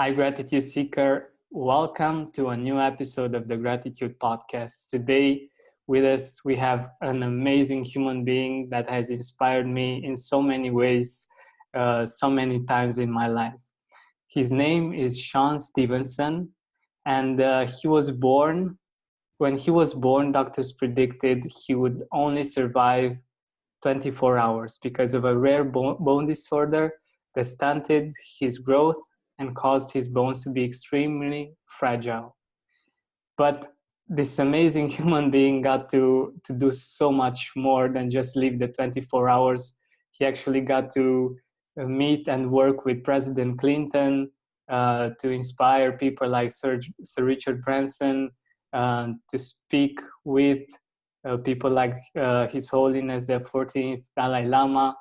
Hi, Gratitude Seeker. Welcome to a new episode of the Gratitude Podcast. Today, with us, we have an amazing human being that has inspired me in so many ways, so many times in my life. His name is Stephenson, and when he was born, doctors predicted he would only survive 24 hours because of a rare bone disorder that stunted his growth and caused his bones to be extremely fragile. But this amazing human being got to do so much more than just live the 24 hours. He actually got to meet and work with President Clinton, to inspire people like Sir Richard Branson, to speak with people like His Holiness the 14th Dalai Lama,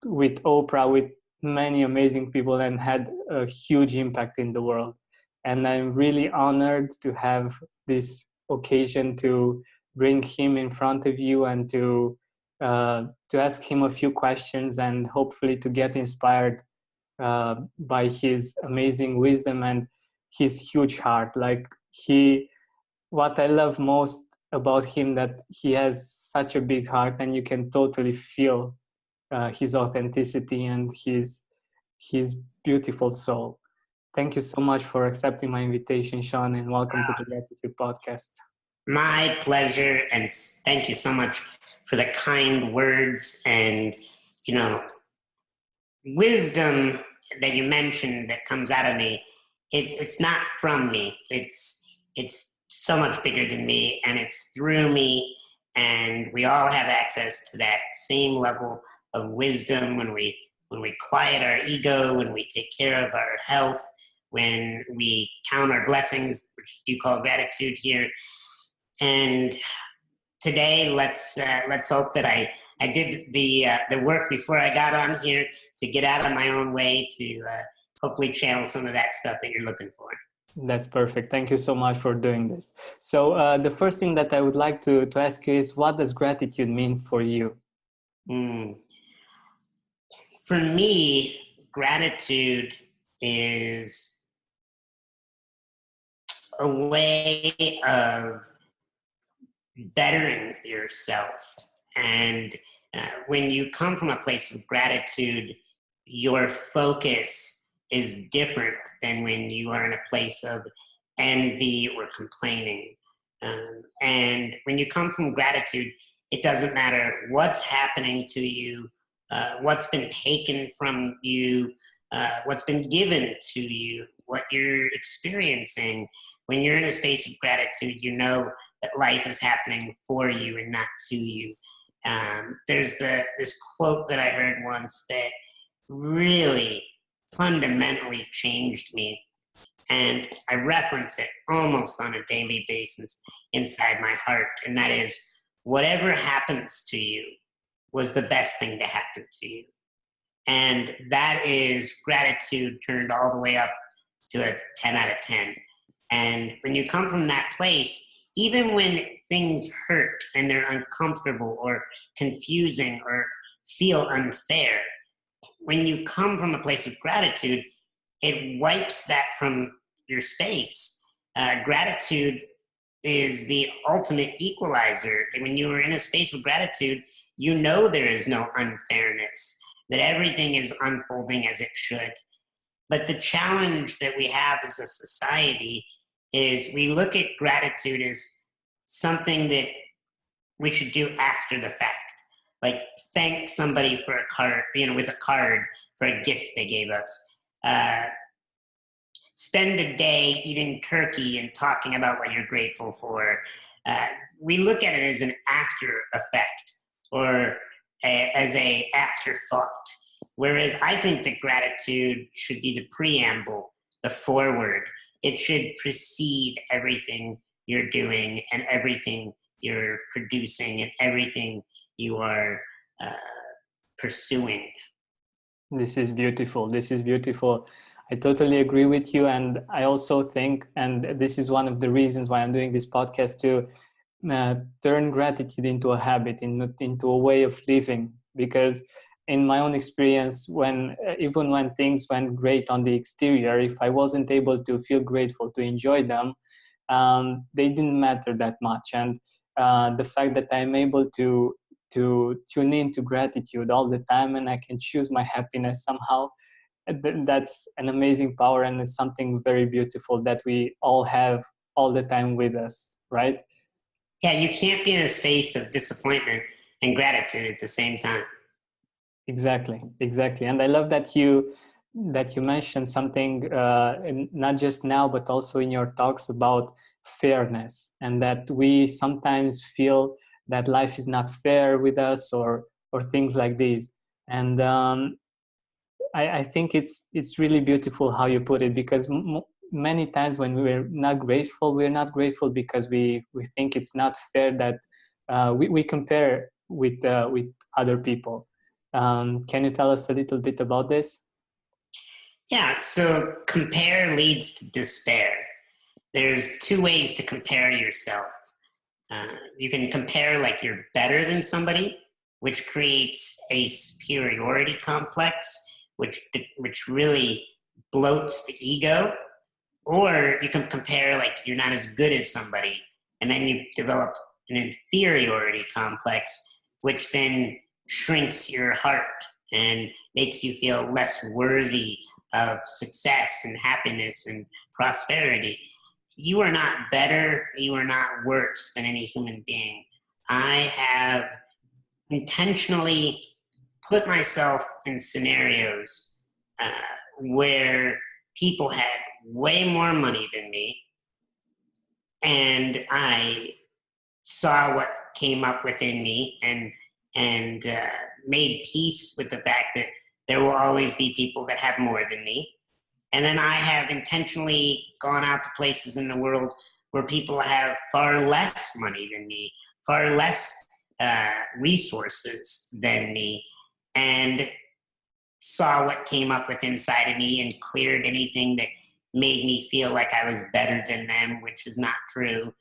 with Oprah, with many amazing people, and had a huge impact in the world. And I'm really honored to have this occasion to bring him in front of you and to ask him a few questions and hopefully to get inspired by his amazing wisdom and his huge heart. What I love most about him, that he has such a big heart, and you can totally feel his authenticity and his beautiful soul. Thank you so much for accepting my invitation, Sean, and welcome to the Gratitude Podcast. My pleasure, and thank you so much for the kind words and, wisdom that you mentioned that comes out of me. It's not from me. It's so much bigger than me, and it's through me, and we all have access to that same level of wisdom when we quiet our ego, when we take care of our health, when we count our blessings, which you call gratitude here. And today, let's hope that I did the work before I got on here to get out of my own way to hopefully channel some of that stuff that you're looking for. That's perfect. Thank you so much for doing this. So the first thing that I would like to ask you is, what does gratitude mean for you? For me, gratitude is a way of bettering yourself. And when you come from a place of gratitude, your focus is different than when you are in a place of envy or complaining. And when you come from gratitude, it doesn't matter what's happening to you, what's been taken from you, what's been given to you, what you're experiencing. When you're in a space of gratitude, you know that life is happening for you and not to you. There's this quote that I heard once that really fundamentally changed me, and I reference it almost on a daily basis inside my heart, and that is, whatever happens to you was the best thing to happen to you. And that is gratitude turned all the way up to a 10 out of 10. And when you come from that place, even when things hurt and they're uncomfortable or confusing or feel unfair, when you come from a place of gratitude, it wipes that from your space. Gratitude is the ultimate equalizer. And when you are in a space of gratitude, you know there is no unfairness, that everything is unfolding as it should. But the challenge that we have as a society is we look at gratitude as something that we should do after the fact. Like thank somebody for a card, with a card for a gift they gave us. Spend a day eating turkey and talking about what you're grateful for. We look at it as an after effect or as a afterthought. Whereas I think that gratitude should be the preamble, the forward. It should precede everything you're doing and everything you're producing and everything you are pursuing. This is beautiful. I totally agree with you. And I also think, and this is one of the reasons why I'm doing this podcast, to turn gratitude into a habit, into a way of living. Because in my own experience, when even when things went great on the exterior, if I wasn't able to feel grateful, to enjoy them, they didn't matter that much. And the fact that I'm able to tune into gratitude all the time, and I can choose my happiness somehow, that's an amazing power, and it's something very beautiful that we all have all the time with us, right? Yeah, you can't be in a space of disappointment and gratitude at the same time. Exactly, exactly. And I love that you mentioned something, not just now but also in your talks, about fairness, and that we sometimes feel that life is not fair with us, or things like these. And I think it's really beautiful how you put it, because many times when we're not grateful because we think it's not fair, that we compare with other people. Can you tell us a little bit about this? Yeah, so compare leads to despair. There's two ways to compare yourself. You can compare like you're better than somebody, which creates a superiority complex, which really bloats the ego. Or you can compare like you're not as good as somebody, and then you develop an inferiority complex, which then shrinks your heart and makes you feel less worthy of success and happiness and prosperity. You are not better, you are not worse than any human being. I have intentionally put myself in scenarios where people had way more money than me, and I saw what came up within me, and made peace with the fact that there will always be people that have more than me. And then I have intentionally gone out to places in the world where people have far less money than me, far less resources than me, and saw what came up with inside of me and cleared anything that made me feel like I was better than them, which is not true.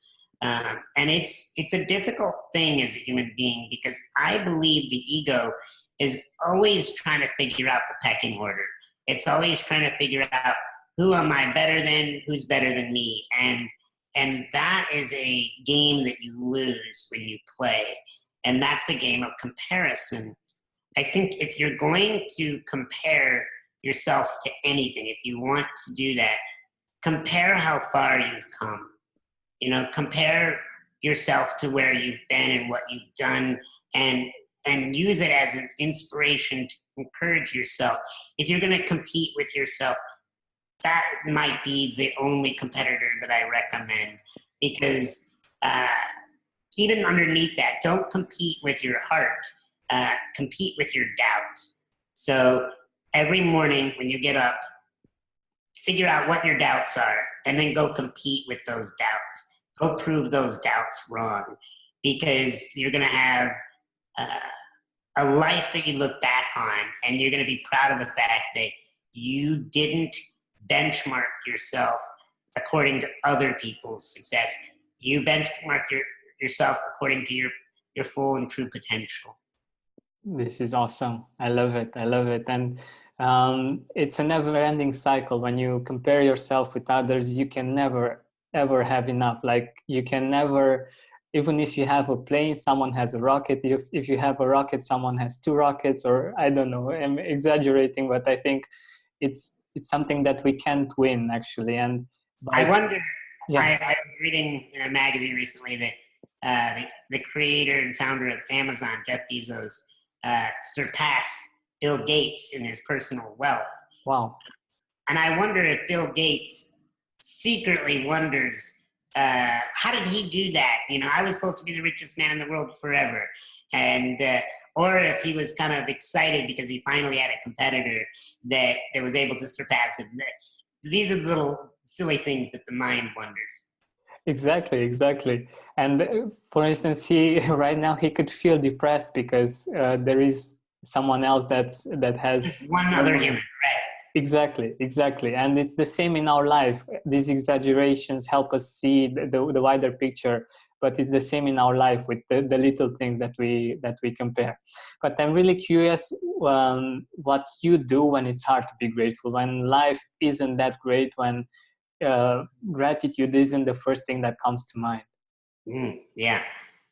And it's a difficult thing as a human being, because I believe the ego is always trying to figure out the pecking order. It's always trying to figure out, who am I better than, who's better than me, and that is a game that you lose when you play, and that's the game of comparison. I think if you're going to compare yourself to anything, if you want to do that, compare how far you've come. Compare yourself to where you've been and what you've done, and use it as an inspiration to encourage yourself. If you're going to compete with yourself, that might be the only competitor that I recommend, because even underneath that, don't compete with your heart. Compete with your doubt. So every morning when you get up, figure out what your doubts are, and then go compete with those doubts. Go prove those doubts wrong, because you're going to have a life that you look back on, and you're going to be proud of the fact that you didn't benchmark yourself according to other people's success. You benchmark yourself according to your full and true potential. This is awesome. I love it. I love it. And it's a never-ending cycle. When you compare yourself with others, you can never, ever have enough. Like, you can never, even if you have a plane, someone has a rocket. If you have a rocket, someone has two rockets, or I don't know, I'm exaggerating, but I think it's something that we can't win, actually. And I wonder, yeah. I was reading in a magazine recently that the creator and founder of Amazon, Jeff Bezos, surpassed Bill Gates in his personal wealth. Wow. And I wonder if Bill Gates secretly wonders, how did he do that? I was supposed to be the richest man in the world forever. And or if he was kind of excited because he finally had a competitor that was able to surpass him. These are little silly things that the mind wonders. Exactly. And for instance, he right now he could feel depressed because there is someone else that has just one other human, right? Exactly. And it's the same in our life. These exaggerations help us see the wider picture. but it's the same in our life with the little things that we compare. But I'm really curious what you do when it's hard to be grateful, when life isn't that great, when gratitude isn't the first thing that comes to mind. Yeah.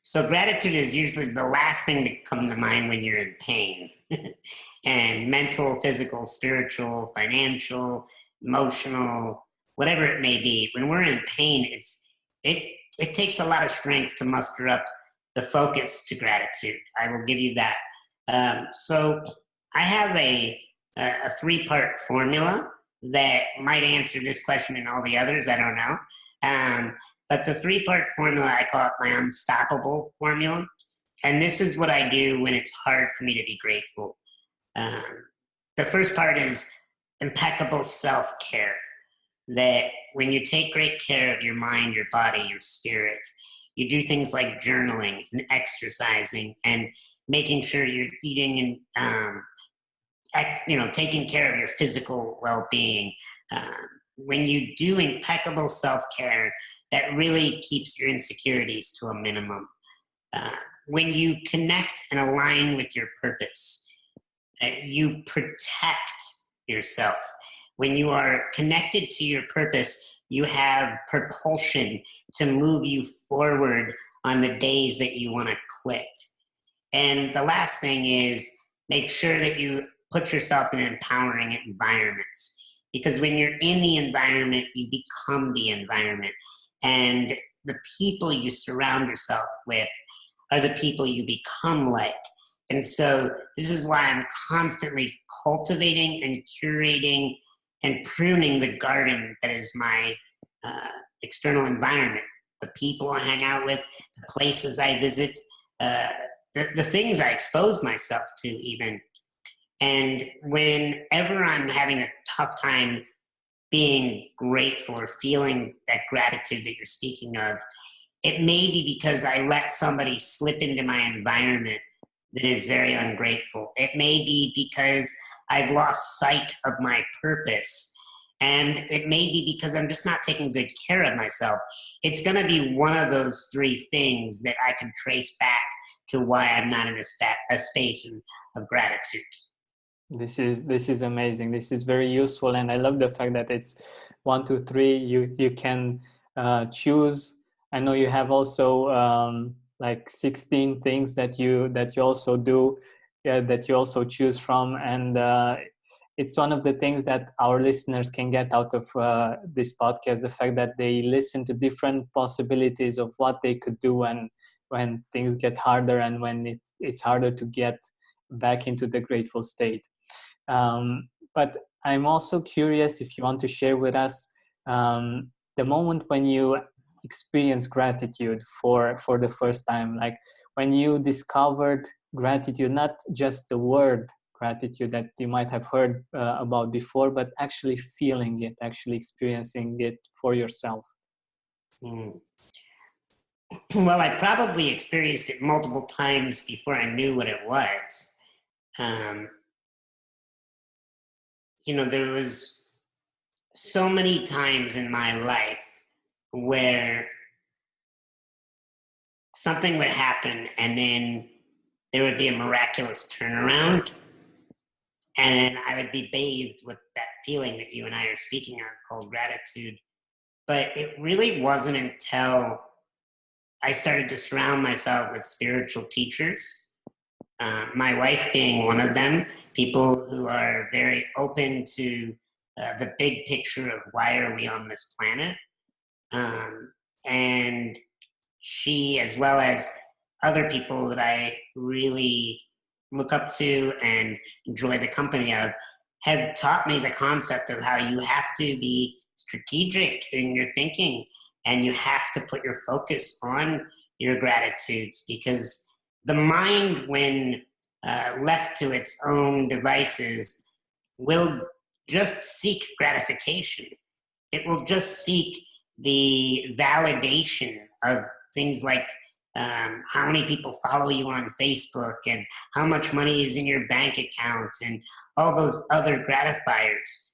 So gratitude is usually the last thing to come to mind when you're in pain. And mental, physical, spiritual, financial, emotional, whatever it may be. When we're in pain, it takes a lot of strength to muster up the focus to gratitude. I will give you that. So I have a 3-part formula that might answer this question and all the others. I don't know. But the 3-part formula, I call it my unstoppable formula. And this is what I do when it's hard for me to be grateful. The first part is impeccable self-care. That when you take great care of your mind, your body, your spirit, you do things like journaling and exercising and making sure you're eating and taking care of your physical well-being. When you do impeccable self-care, that really keeps your insecurities to a minimum. When you connect and align with your purpose, you protect yourself. When you are connected to your purpose, you have propulsion to move you forward on the days that you want to quit. And the last thing is make sure that you put yourself in empowering environments. Because when you're in the environment, you become the environment. And the people you surround yourself with are the people you become like. And so this is why I'm constantly cultivating and curating and pruning the garden that is my external environment. The people I hang out with, the places I visit, the things I expose myself to even. And whenever I'm having a tough time being grateful or feeling that gratitude that you're speaking of, it may be because I let somebody slip into my environment that is very ungrateful. It may be because I've lost sight of my purpose. And it may be because I'm just not taking good care of myself. It's going to be one of those 3 things that I can trace back to why I'm not in a space of gratitude. This is amazing. This is very useful, and I love the fact that it's 1, 2, 3. You can choose. I know you have also like 16 things that you also do, that you also choose from, and it's one of the things that our listeners can get out of this podcast: the fact that they listen to different possibilities of what they could do when things get harder and when it's harder to get back into the grateful state. But I'm also curious if you want to share with us the moment when you experience gratitude for the first time, like when you discovered gratitude, not just the word gratitude that you might have heard about before, but actually feeling it, actually experiencing it for yourself. Well, I probably experienced it multiple times before I knew what it was. There was so many times in my life where something would happen and then there would be a miraculous turnaround, and I would be bathed with that feeling that you and I are speaking of called gratitude. But it really wasn't until I started to surround myself with spiritual teachers, my wife being one of them, people who are very open to the big picture of why are we on this planet. And she, as well as other people that I really look up to and enjoy the company of, have taught me the concept of how you have to be strategic in your thinking and you have to put your focus on your gratitudes, because the mind, when left to its own devices, will just seek gratification. It will just seek the validation of things like how many people follow you on Facebook and how much money is in your bank account and all those other gratifiers.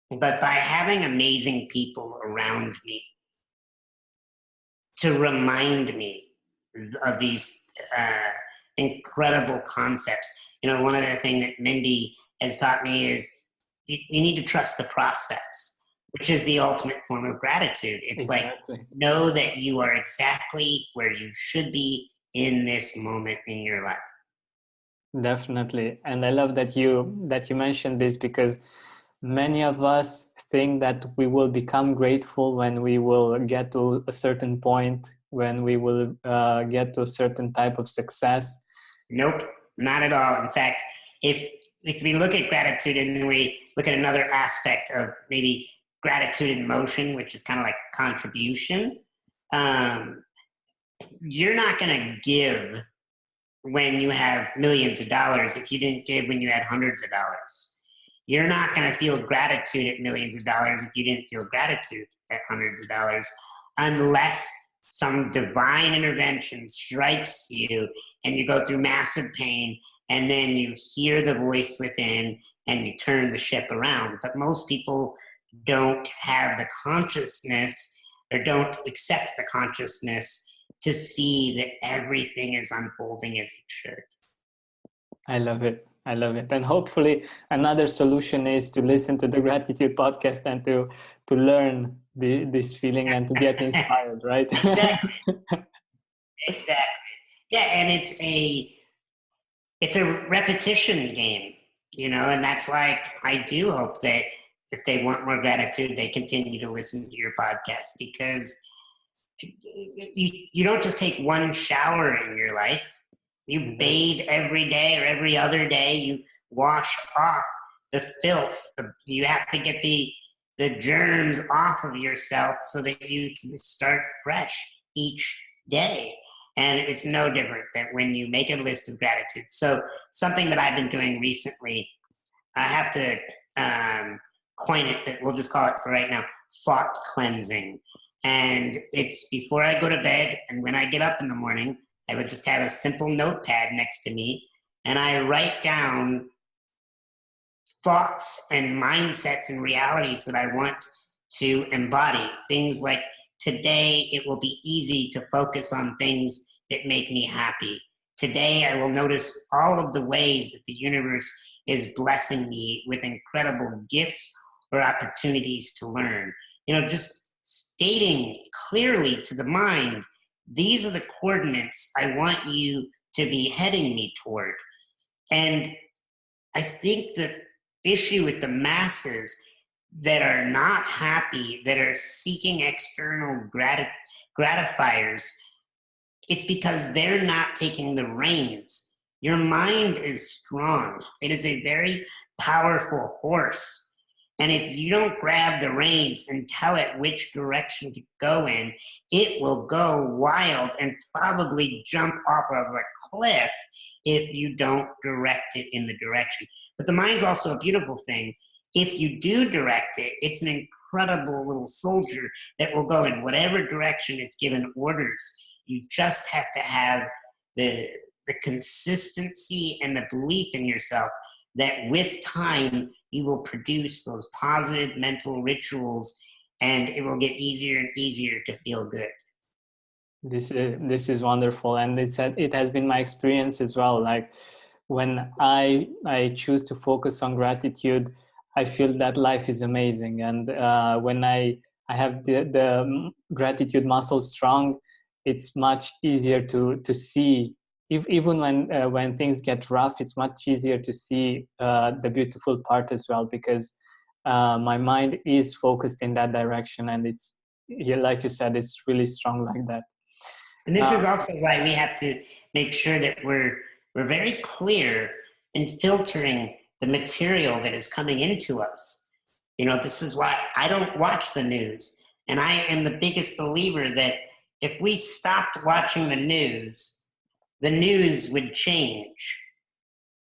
But by having amazing people around me to remind me of these incredible concepts. One of the things that Mindy has taught me is you need to trust the process, which is the ultimate form of gratitude. It's Exactly. like, know that you are exactly where you should be in this moment in your life. Definitely. And I love that you mentioned this, because many of us think that we will become grateful when we will get to a certain point, when we will get to a certain type of success. Nope, not at all. In fact, if we look at gratitude and we look at another aspect of maybe gratitude in motion, which is kind of like contribution, you're not going to give when you have millions of dollars if you didn't give when you had hundreds of dollars. You're not going to feel gratitude at millions of dollars if you didn't feel gratitude at hundreds of dollars, unless some divine intervention strikes you and you go through massive pain, and then you hear the voice within and you turn the ship around. But most people don't have the consciousness, or don't accept the consciousness, to see that everything is unfolding as it should. I love it. I love it. And hopefully another solution is to listen to the gratitude podcast and to learn this feeling and to get inspired, right? Exactly. Yeah, and it's a repetition game, and that's why I do hope that if they want more gratitude, they continue to listen to your podcast, because you don't just take one shower in your life. You bathe every day or every other day. You wash off the filth. You have to get the germs off of yourself so that you can start fresh each day. And it's no different that when you make a list of gratitude. So something that I've been doing recently, I have to coin it, but we'll just call it for right now, thought cleansing. And it's before I go to bed, and when I get up in the morning, I would just have a simple notepad next to me, and I write down thoughts and mindsets and realities that I want to embody. Things like, today it will be easy to focus on things that make me happy. Today I will notice all of the ways that the universe is blessing me with incredible gifts or opportunities to learn. Just stating clearly to the mind, these are the coordinates I want you to be heading me toward. And I think the issue with the masses that are not happy, that are seeking external gratifiers, it's because they're not taking the reins. Your mind is strong. It is a very powerful horse. And if you don't grab the reins and tell it which direction to go in, it will go wild and probably jump off of a cliff if you don't direct it in the direction. But the mind's also a beautiful thing. If you do direct it, it's an incredible little soldier that will go in whatever direction it's given orders. You just have to have the consistency and the belief in yourself that with time, you will produce those positive mental rituals, and it will get easier and easier to feel good. This is wonderful, and it has been my experience as well. Like when I choose to focus on gratitude, I feel that life is amazing, and when I have the gratitude muscle strong, it's much easier to see. Even when things get rough, it's much easier to see the beautiful part as well, because my mind is focused in that direction, and it's, like you said, it's really strong like that. And this is also why we have to make sure that we're very clear in filtering the material that is coming into us. This is why I don't watch the news. And I am the biggest believer that if we stopped watching the news would change.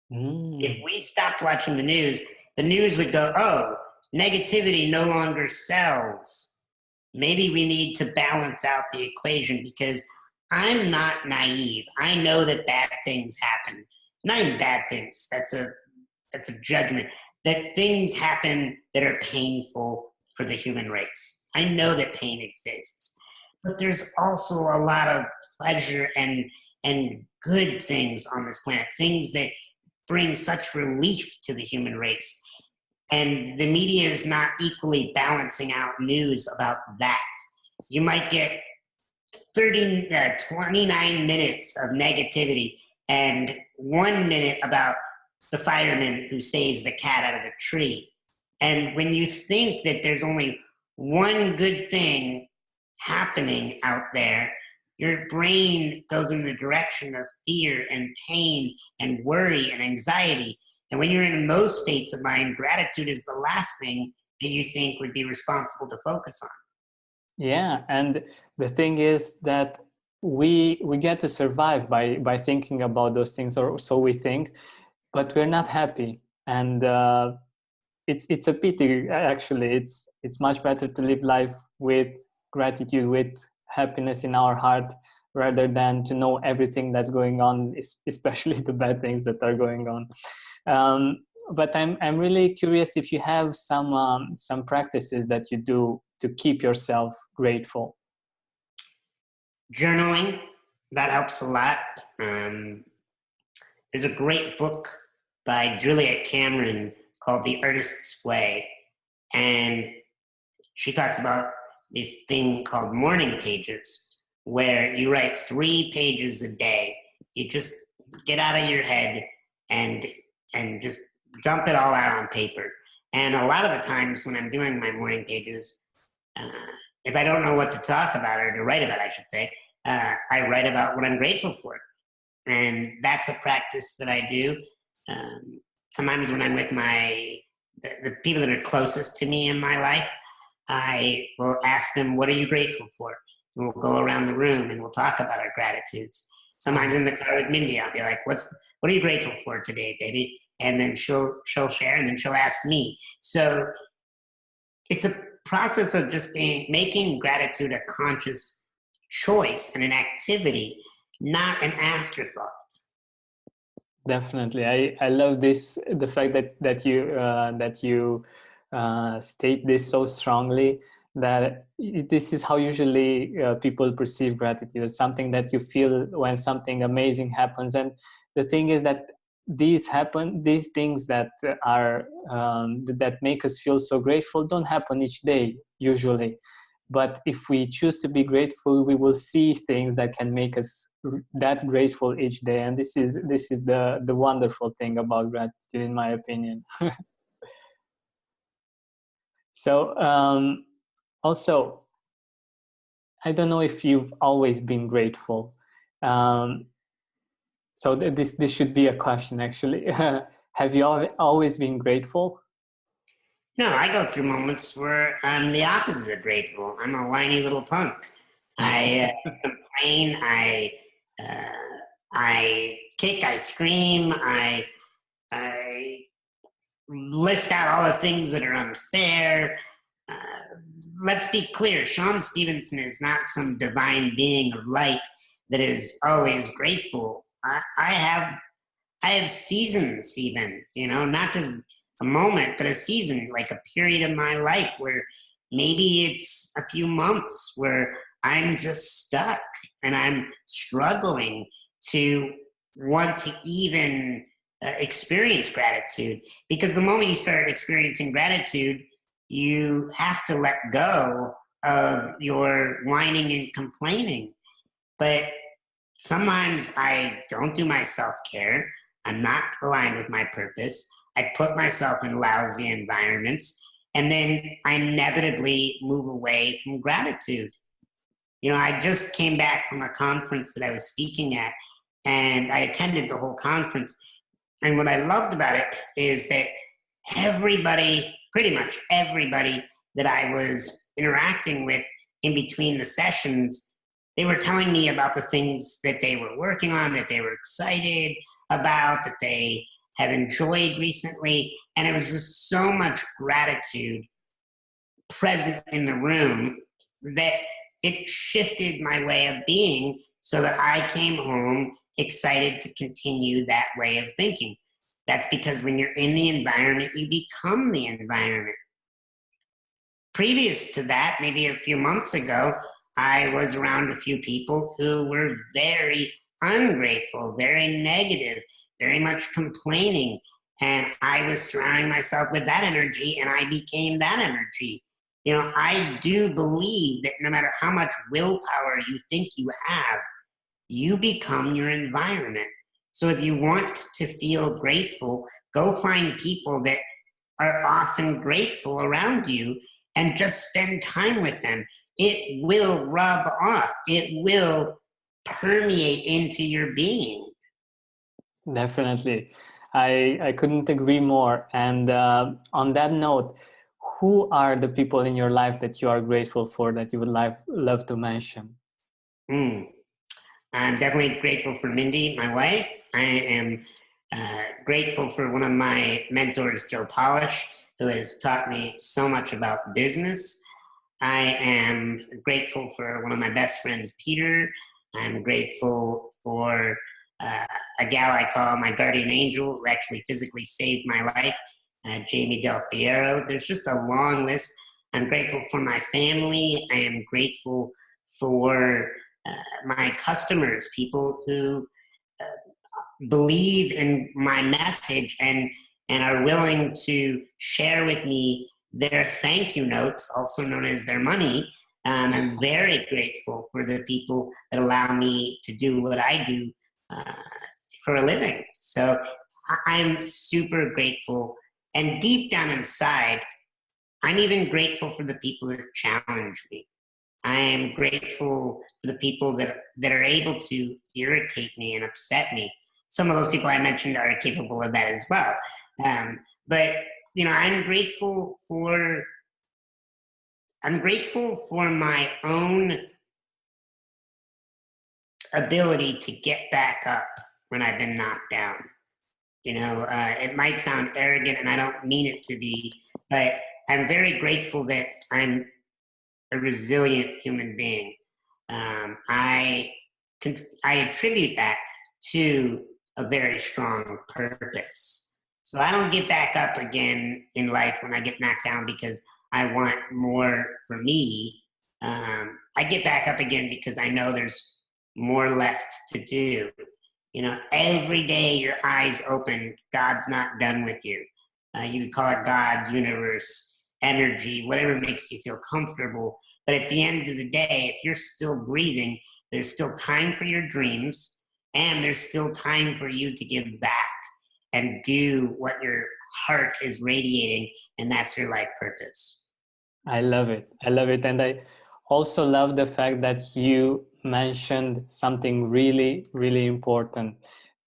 If we stopped watching the news would go, oh, negativity no longer sells. Maybe we need to balance out the equation, because I'm not naive. I know that bad things happen. Not even bad things. That's a judgment. That things happen that are painful for the human race. I know that pain exists. but there's also a lot of pleasure and good things on this planet, things that bring such relief to the human race. And the media is not equally balancing out news about that. You might get 29 minutes of negativity and 1 minute about the fireman who saves the cat out of the tree. And when you think that there's only one good thing happening out there, your brain goes in the direction of fear and pain and worry and anxiety. And when you're in most states of mind, gratitude is the last thing that you think would be responsible to focus on. Yeah, and the thing is that we get to survive by thinking about those things, or so we think, but we're not happy, and it's a pity. Actually, it's much better to live life with gratitude, with happiness in our heart, rather than to know everything that's going on, especially the bad things that are going on. But I'm really curious if you have some practices that you do to keep yourself grateful. Journaling, that helps a lot. There's a great book by Julia Cameron called The Artist's Way, and she talks about this thing called morning pages, where you write 3 pages a day. You just get out of your head and just dump it all out on paper. And a lot of the times when I'm doing my morning pages, if I don't know what to talk about, or to write about, I should say, I write about what I'm grateful for. And that's a practice that I do. Sometimes when I'm with the people that are closest to me in my life, I will ask them, what are you grateful for? And we'll go around the room and we'll talk about our gratitudes. Sometimes in the car with Mindy, I'll be like, what are you grateful for today, baby? And then she'll share, and then she'll ask me. So it's a process of just making gratitude a conscious choice and an activity, not an afterthought. Definitely, I love this, the fact that you state this so strongly, that this is how usually people perceive gratitude. It's something that you feel when something amazing happens. And the thing is that these things that are that make us feel so grateful don't happen each day usually. But if we choose to be grateful, we will see things that can make us that grateful each day. And this is the wonderful thing about gratitude, in my opinion. So also, I don't know if you've always been grateful. So this should be a question, actually. Have you always been grateful? No, I go through moments where I'm the opposite of grateful. I'm a whiny little punk. I complain. I kick. I scream. I list out all the things that are unfair. Let's be clear. Sean Stephenson is not some divine being of light that is always grateful. I have seasons, even, not just a moment, but a season, like a period of my life where maybe it's a few months where I'm just stuck and I'm struggling to want to even experience gratitude. Because the moment you start experiencing gratitude, you have to let go of your whining and complaining. But sometimes I don't do my self-care. I'm not aligned with my purpose. I put myself in lousy environments, and then I inevitably move away from gratitude. I just came back from a conference that I was speaking at, and I attended the whole conference. And what I loved about it is that pretty much everybody that I was interacting with in between the sessions, they were telling me about the things that they were working on, that they were excited about, that they have enjoyed recently. And it was just so much gratitude present in the room that it shifted my way of being, so that I came home excited to continue that way of thinking. That's because when you're in the environment, you become the environment. Previous to that, maybe a few months ago, I was around a few people who were very ungrateful, very negative, very much complaining. And I was surrounding myself with that energy, and I became that energy. I do believe that no matter how much willpower you think you have, you become your environment. So if you want to feel grateful, go find people that are often grateful around you and just spend time with them. It will rub off, it will permeate into your being. Definitely. I couldn't agree more. And on that note, who are the people in your life that you are grateful for that you would love to mention? Mm. I'm definitely grateful for Mindy, my wife. I am grateful for one of my mentors, Joe Polish, who has taught me so much about business. I am grateful for one of my best friends, Peter. I'm grateful for a gal I call my guardian angel, who actually physically saved my life, Jamie Del Fiero. There's just a long list. I'm grateful for my family. I am grateful for my customers, people who believe in my message and are willing to share with me their thank you notes, also known as their money. I'm very grateful for the people that allow me to do what I do for a living. So I'm super grateful. And deep down inside, I'm even grateful for the people that challenge me. I am grateful for the people that are able to irritate me and upset me. Some of those people I mentioned are capable of that as well. But I'm grateful for my own ability to get back up when I've been knocked down. It might sound arrogant, and I don't mean it to be, but I'm very grateful that I'm a resilient human being. I attribute that to a very strong purpose. So I don't get back up again in life when I get knocked down because I want more for me. I get back up again because I know there's more left to do. Every day your eyes open, God's not done with you. You could call it God, universe, energy, whatever makes you feel comfortable. But at the end of the day, if you're still breathing, there's still time for your dreams, and there's still time for you to give back and do what your heart is radiating, and that's your life purpose. I love it. I love it. And I also love the fact that you mentioned something really, really important,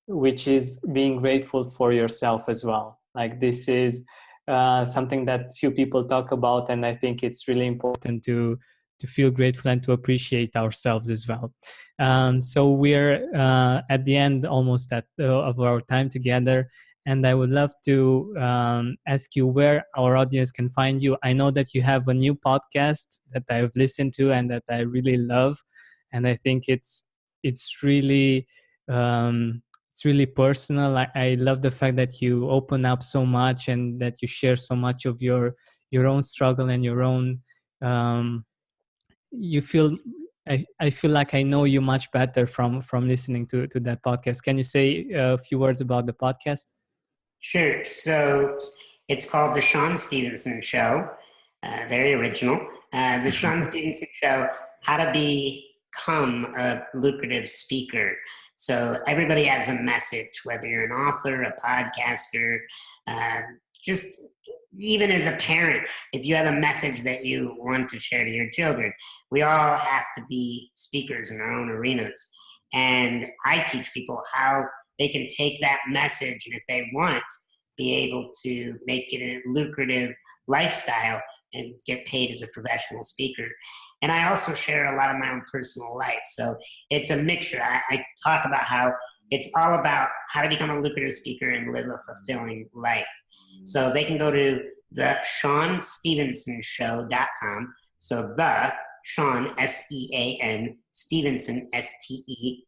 which is being grateful for yourself as well. Like this is something that few people talk about, and I think it's really important to feel grateful and to appreciate ourselves as well. So we're at the end almost of our time together. And I would love to ask you where our audience can find you. I know that you have a new podcast that I've listened to and that I really love, and I think it's really it's really personal. I love the fact that you open up so much and that you share so much of your own struggle and your own. You feel. I feel like I know you much better from listening to that podcast. Can you say a few words about the podcast? Sure. So it's called The Sean Stephenson Show. Very original. The Sean Stephenson Show, How to Become a Lucrative Speaker. So everybody has a message, whether you're an author, a podcaster, just even as a parent, if you have a message that you want to share to your children, we all have to be speakers in our own arenas. And I teach people how they can take that message and if they want, be able to make it a lucrative lifestyle and get paid as a professional speaker. And I also share a lot of my own personal life. So it's a mixture. I talk about how it's all about how to become a lucrative speaker and live a fulfilling life. So they can go to the SeanStevensonShow.com. So the Sean, S-E-A-N, Stephenson, S-T-E-P-H-E-N-S-O-N,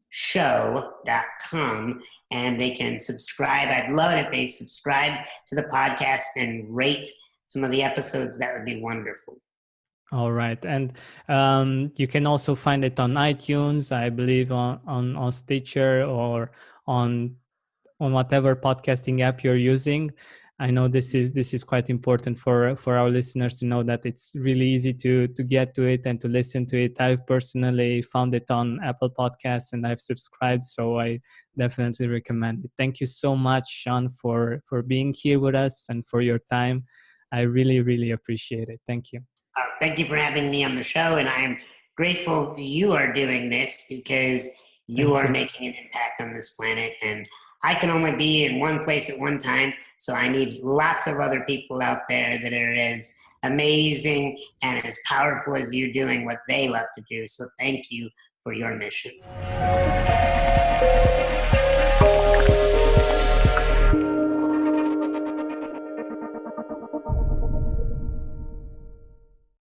show.com, and they can subscribe. I'd love it if they subscribe to the podcast and rate some of the episodes. That would be wonderful. All right. And you can also find it on iTunes, I believe, on Stitcher, or on whatever podcasting app you're using. I know this is quite important for our listeners to know that it's really easy to get to it and to listen to it. I've personally found it on Apple Podcasts and I've subscribed, so I definitely recommend it. Thank you so much, Sean, for being here with us and for your time. I really, really appreciate it. Thank you. Thank you for having me on the show, and I am grateful you are doing this because you are making an impact on this planet, and I can only be in one place at one time, so I need lots of other people out there that are as amazing and as powerful as you doing what they love to do. So thank you for your mission.